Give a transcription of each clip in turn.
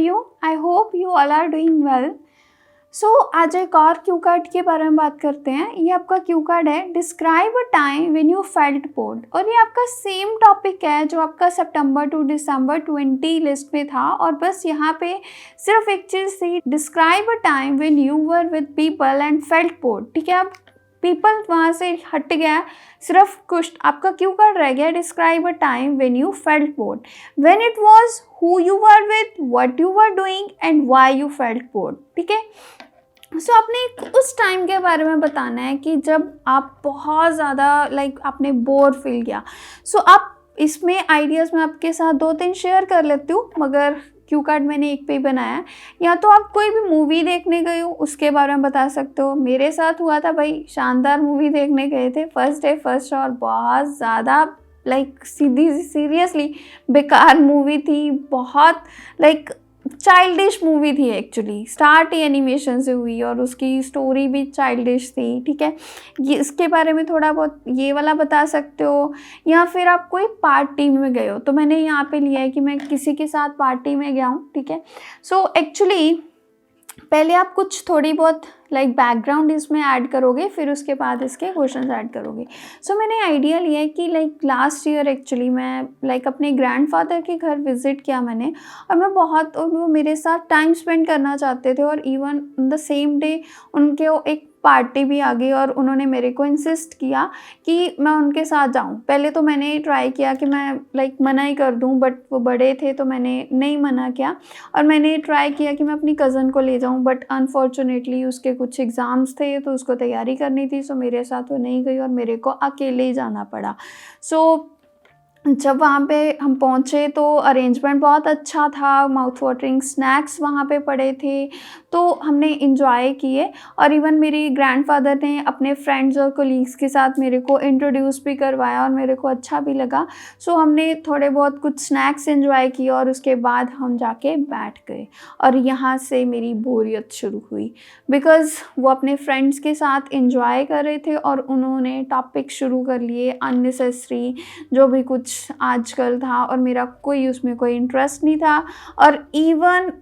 you? I hope you all are doing well. So आज एक और क्यू कार्ड के बारे में बात करते हैं. ये आपका क्यू कार्ड है, describe a time when you felt board. और ये आपका सेम टॉपिक है जो आपका सितंबर टू दिसंबर 20 लिस्ट में था. और बस यहाँ पे सिर्फ एक चीज़ थी, describe a time when you were with people and felt board. ठीक है, अब पीपल वहाँ से हट गया, सिर्फ कुछ आपका क्यू कार्ड रह गया. Describe a time when you felt board, when it was, who you were with, what you were doing and why you felt board. ठीक है, सो आपने उस टाइम के बारे में बताना है कि जब आप बहुत ज़्यादा आपने बोर फील किया. सो आप इसमें आइडियाज़ मैं आपके साथ 2-3 शेयर कर लेती हूँ, मगर क्यू कार्ड मैंने एक पे ही बनाया है. या तो आप कोई भी मूवी देखने गए हो उसके बारे में बता सकते हो. मेरे साथ हुआ था भाई, शानदार मूवी देखने गए थे, फर्स्ट डे फर्स्ट शो, और बहुत ज़्यादा सीरियसली बेकार मूवी थी. बहुत चाइल्डिश मूवी थी एक्चुअली. स्टार्ट ही एनिमेशन से हुई और उसकी स्टोरी भी चाइल्डिश थी. ठीक है, ये इसके बारे में थोड़ा बहुत ये वाला बता सकते हो. या फिर आप कोई पार्टी में गए हो, तो मैंने यहाँ पे लिया है कि मैं किसी के साथ पार्टी में गया हूँ. ठीक है, सो एक्चुअली पहले आप कुछ थोड़ी बहुत बैकग्राउंड इसमें ऐड करोगे, फिर उसके बाद इसके क्वेश्चन ऐड करोगे. सो मैंने आइडिया लिया है कि लास्ट ईयर एक्चुअली मैं अपने ग्रैंडफादर के घर विज़िट किया मैंने. और मैं बहुत, वो मेरे साथ टाइम स्पेंड करना चाहते थे. और इवन द सेम डे उनके एक पार्टी भी आ गई और उन्होंने मेरे को इंसिस्ट किया कि मैं उनके साथ जाऊं. पहले तो मैंने ट्राई किया कि मैं मना ही कर दूं, बट वो बड़े थे तो मैंने नहीं मना किया. और मैंने ट्राई किया कि मैं अपनी कज़न को ले जाऊं, बट अनफॉर्चुनेटली उसके कुछ एग्ज़ाम्स थे तो उसको तैयारी करनी थी. सो मेरे साथ वो नहीं गई और मेरे को अकेले ही जाना पड़ा. सो जब वहाँ पे हम पहुँचे तो अरेंजमेंट बहुत अच्छा था, माउथ वाटरिंग स्नैक्स वहाँ पे पड़े थे, तो हमने इंजॉय किए. और इवन मेरी ग्रैंडफादर ने अपने फ्रेंड्स और कोलीग्स के साथ मेरे को इंट्रोड्यूस भी करवाया और मेरे को अच्छा भी लगा. सो हमने थोड़े बहुत कुछ स्नैक्स इंजॉय किए और उसके बाद हम जाके बैठ गए. और यहाँ से मेरी बोरियत शुरू हुई, बिकॉज़ वो अपने फ्रेंड्स के साथ इंजॉय कर रहे थे और उन्होंने टॉपिक शुरू कर लिए अननेसेसरी, जो भी कुछ आजकल था, और मेरा कोई उसमें कोई इंटरेस्ट नहीं था. और इवन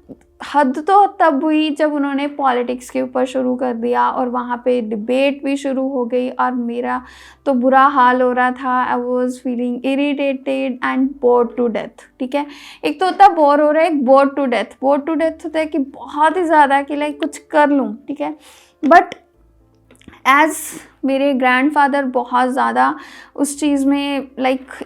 हद तो तब हुई जब उन्होंने पॉलिटिक्स के ऊपर शुरू कर दिया और वहाँ पे डिबेट भी शुरू हो गई और मेरा तो बुरा हाल हो रहा था. I was feeling irritated and bored to death. ठीक है, एक तो होता है बोर हो रहा है, एक bored to death. Bored to death होता है कि बहुत ही ज़्यादा कि कुछ कर लूँ. ठीक है, बट एज़ मेरे ग्रैंडफादर बहुत ज़्यादा उस चीज़ में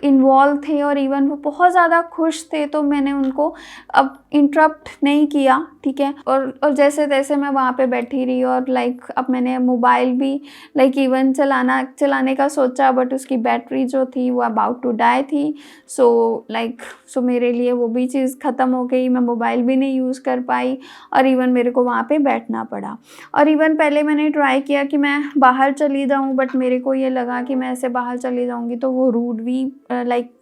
इन्वॉल्व थे और इवन वो बहुत ज़्यादा खुश थे, तो मैंने उनको अब इंटरप्ट नहीं किया. ठीक है, और जैसे तैसे मैं वहाँ पे बैठी रही. और अब मैंने मोबाइल भी इवन चलाने का सोचा, बट उसकी बैटरी जो थी वो अबाउट टू डाई थी. सो मेरे लिए वो भी चीज़ ख़त्म हो गई, मैं मोबाइल भी नहीं यूज़ कर पाई और इवन मेरे को वहाँ पे बैठना पड़ा. और इवन पहले मैंने ट्राई किया कि मैं बाहर चली जाऊँ, बट मेरे को ये लगा कि मैं ऐसे बाहर चली जाऊँगी तो वो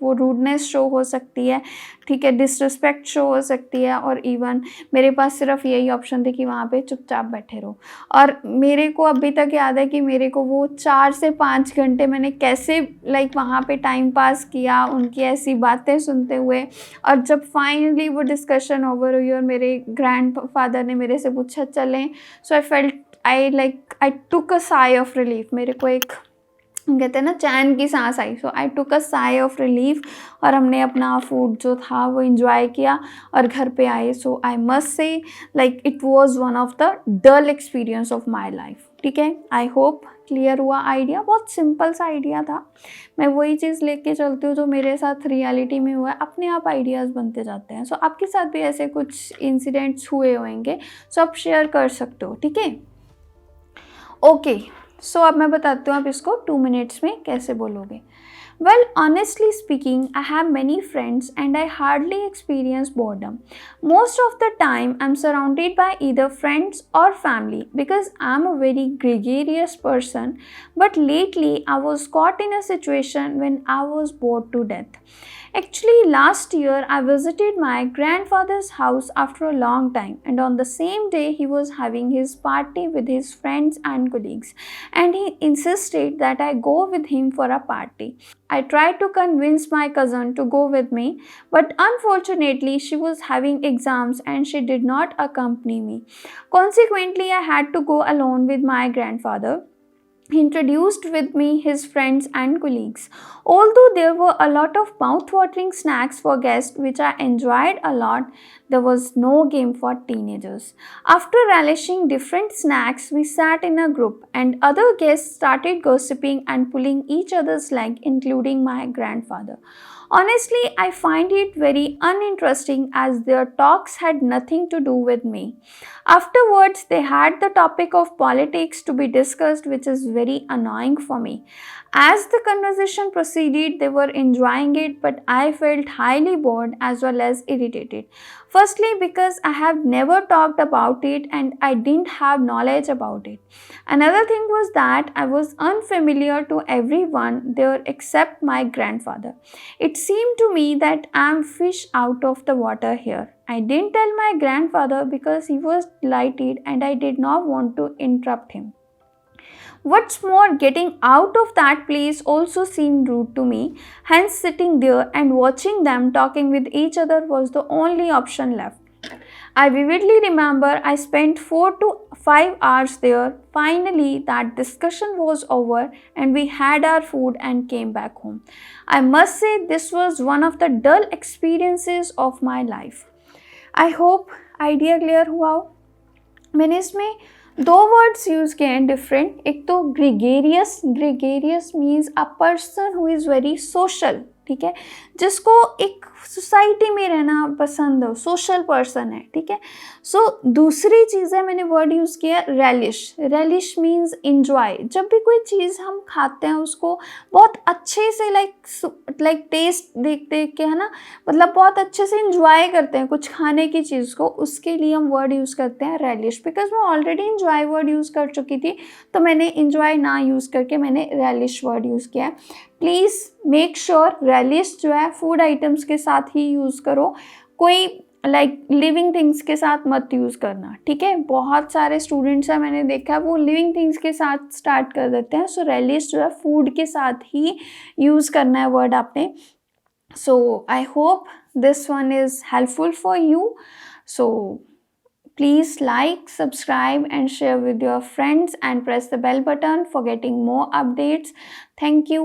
वो रूडनेस शो हो सकती है. ठीक है, डिसरिस्पेक्ट शो हो सकती है. और इवन मेरे पास सिर्फ यही ऑप्शन थे कि वहाँ पे चुपचाप बैठे रहो. और मेरे को अभी तक याद है कि मेरे को वो 4 से 5 घंटे मैंने कैसे वहाँ पे टाइम पास किया उनकी ऐसी बातें सुनते हुए. और जब फाइनली वो डिस्कशन ओवर हुई और मेरे ग्रैंडफादर ने मेरे से पूछा चलें, so I felt I took a sigh of relief. मेरे को एक कहते हैं ना चैन की सांस आई. So I took a sigh of relief और हमने अपना फूड जो था वो इंजॉय किया और घर पे आए. So I must say it was one of the dull experience of my life. ठीक है, आई होप क्लियर हुआ आइडिया. बहुत सिंपल सा आइडिया था. मैं वही चीज़ लेके चलती हूँ जो मेरे साथ रियलिटी में हुआ है. अपने आप आइडियाज़ बनते जाते हैं. सो आपके साथ भी ऐसे कुछ इंसिडेंट्स हुए होंगे, सो आप शेयर कर सकते हो. ठीक है, ओके. सो अब मैं बताती हूँ आप इसको 2 मिनट्स में कैसे बोलोगे. Well, honestly speaking, I have many friends and I hardly experience boredom. Most of the time, I'm surrounded by either friends or family because I'm a very gregarious person. But lately, I was caught in a situation when I was bored to death. Actually, last year I visited my grandfather's house after a long time, and on the same day he was having his party with his friends and colleagues, and he insisted that I go with him for a party. I tried to convince my cousin to go with me, but unfortunately she was having exams and she did not accompany me. Consequently, I had to go alone with my grandfather. He introduced with me his friends and colleagues. Although there were a lot of mouth-watering snacks for guests which I enjoyed a lot, there was no game for teenagers. After relishing different snacks, we sat in a group and other guests started gossiping and pulling each other's leg, including my grandfather. Honestly, I find it very uninteresting as their talks had nothing to do with me. Afterwards, they had the topic of politics to be discussed, which is very annoying for me. As the conversation proceeded, they were enjoying it, but I felt highly bored as well as irritated. Firstly, because I have never talked about it and I didn't have knowledge about it. Another thing was that I was unfamiliar to everyone there except my grandfather. It seemed to me that I am fish out of the water here. I didn't tell my grandfather because he was delighted and I did not want to interrupt him. What's more, getting out of that place also seemed rude to me, hence, sitting there and watching them talking with each other was the only option left. I vividly remember I spent 4 to 5 hours there. Finally, that discussion was over and we had our food and came back home. I must say, this was one of the dull experiences of my life. I hope idea clear हुआ हो। मैंने इसमें दो words use किए हैं different. एक तो gregarious, gregarious means a person who is very social, ठीक है, जिसको एक सोसाइटी में रहना पसंद हो, सोशल पर्सन है, ठीक है। सो दूसरी चीज़ है, मैंने वर्ड यूज़ किया रेलिश। Relish means enjoy. जब भी कोई चीज़ हम खाते हैं उसको बहुत अच्छे से लाइक टेस्ट देख देख के, है ना, मतलब बहुत अच्छे से इंजॉय करते हैं कुछ खाने की चीज़ को, उसके लिए हम वर्ड यूज़ करते हैं रेलिश। बिकॉज मैं ऑलरेडी इंजॉय वर्ड यूज़ कर चुकी थी तो मैंने इंजॉय ना यूज़ करके मैंने रेलिश वर्ड यूज़ किया है। प्लीज़ मेक श्योर रेलिश जो है फूड आइटम्स के साथ ही यूज़ करो, कोई लाइक लिविंग थिंग्स के साथ मत यूज़ करना, ठीक है। बहुत सारे स्टूडेंट्स हैं, मैंने देखा है वो लिविंग थिंग्स के साथ स्टार्ट कर देते हैं। सो रेलिश जो है फूड के साथ ही यूज़ करना है वर्ड आपने। So I hope this one is helpful for you. So please like, subscribe and share with your friends and press the bell button for getting more updates. Thank you.